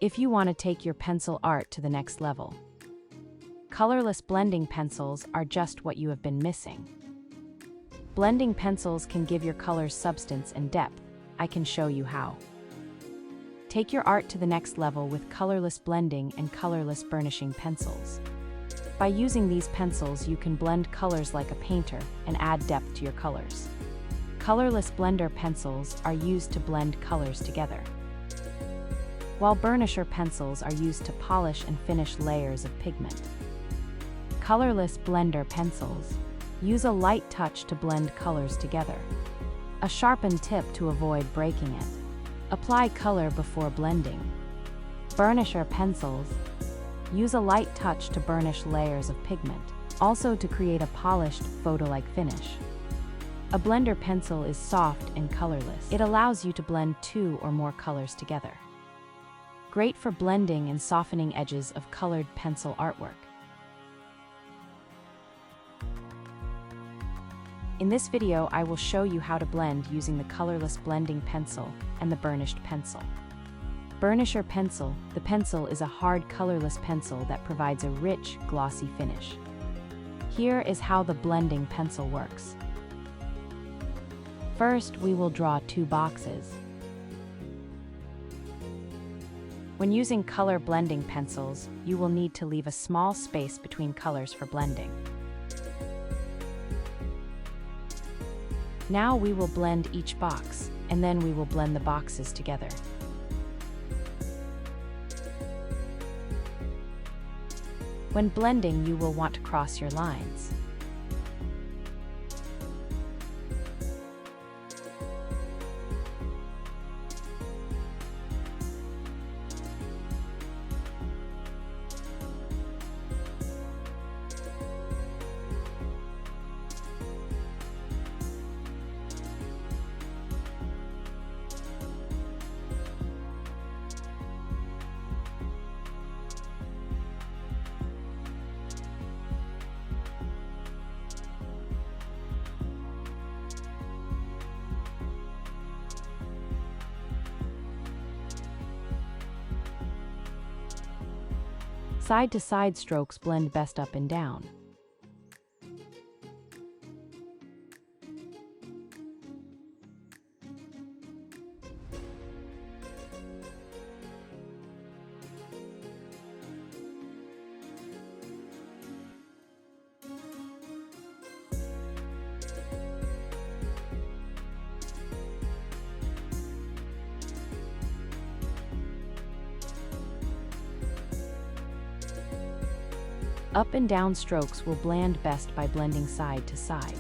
if you want to take your pencil art to the next level. Colorless blending pencils are just what you have been missing. Blending pencils can give your colors substance and depth. I can show you how. Take your art to the next level with colorless blending and colorless burnishing pencils. By using these pencils, you can blend colors like a painter and add depth to your colors. Colorless blender pencils are used to blend colors together, while burnisher pencils are used to polish and finish layers of pigment. Colorless blender pencils use a light touch to blend colors together, a sharpened tip to avoid breaking it. Apply color before blending. Burnisher pencils use a light touch to burnish layers of pigment, also to create a polished, photo-like finish. A blender pencil is soft and colorless. It allows you to blend 2 or more colors together. Great for blending and softening edges of colored pencil artwork. In this video, I will show you how to blend using the colorless blending pencil and the burnished pencil. Burnisher pencil. The pencil is a hard, colorless pencil that provides a rich, glossy finish. Here is how the blending pencil works. First, we will draw 2 boxes. When using color blending pencils, you will need to leave a small space between colors for blending. Now we will blend each box, and then we will blend the boxes together. When blending, you will want to cross your lines. Side-to-side strokes blend best up and down. Up and down strokes will blend best by blending side to side.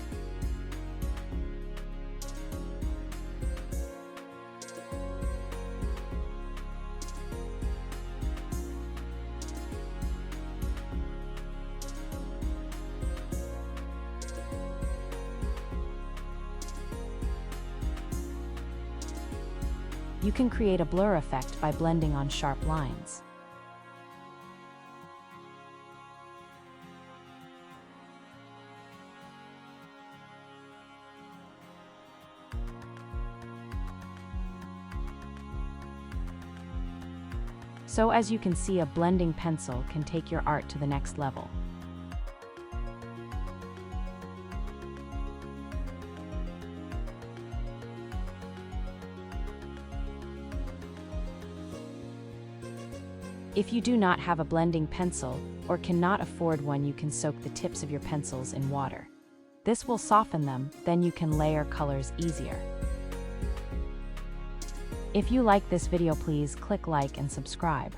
You can create a blur effect by blending on sharp lines. So as you can see, a blending pencil can take your art to the next level. If you do not have a blending pencil or cannot afford one, you can soak the tips of your pencils in water. This will soften them, then you can layer colors easier. If you like this video, please click like and subscribe.